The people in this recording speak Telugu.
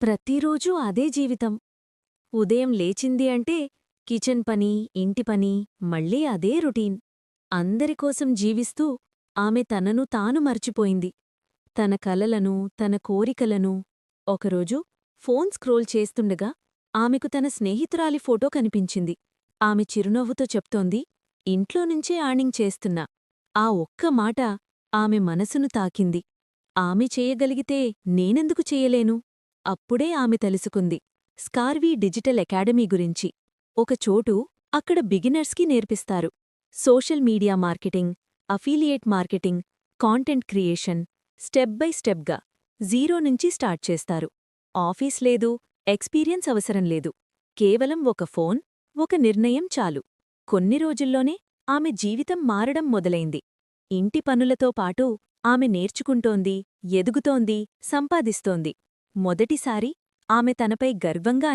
ప్రతిరోజూ అదే జీవితం. ఉదయం లేచింది అంటే కిచెన్ పని, ఇంటి పని, మళ్ళీ అదే రొటీన్. అందరికోసం జీవిస్తూ ఆమె తనను తాను మర్చిపోయింది. తన కలలను, తన కోరికలను. ఒకరోజు ఫోన్ స్క్రోల్ చేస్తుండగా ఆమెకు తన స్నేహితురాలి ఫోటో కనిపించింది. ఆమె చిరునవ్వుతో చెప్తోంది, ఇంట్లోనుంచే ఆర్నింగ్ చేస్తున్నా. ఆ ఒక్క మాట ఆమె మనసును తాకింది. ఆమె చేయగలిగితే నేనెందుకు చెయ్యలేను? అప్పుడే ఆమె తెలుసుకుంది స్కార్వీ డిజిటల్ అకాడమీ గురించి. ఒక చోటు అక్కడ బిగినర్స్కి నేర్పిస్తారు. Social media marketing, affiliate marketing, content creation step by స్టెప్గా జీరో నుంచి స్టార్ట్ చేస్తారు. ఆఫీస్ లేదు, ఎక్స్పీరియన్స్ అవసరం లేదు. కేవలం ఒక ఫోన్, ఒక నిర్ణయం చాలు. కొన్ని రోజుల్లోనే ఆమె జీవితం మారడం మొదలైంది. ఇంటి పనులతో పాటు ఆమె నేర్చుకుంటోంది, ఎదుగుతోంది, సంపాదిస్తోంది. మొదటిసారి ఆమె తనపై గర్వంగా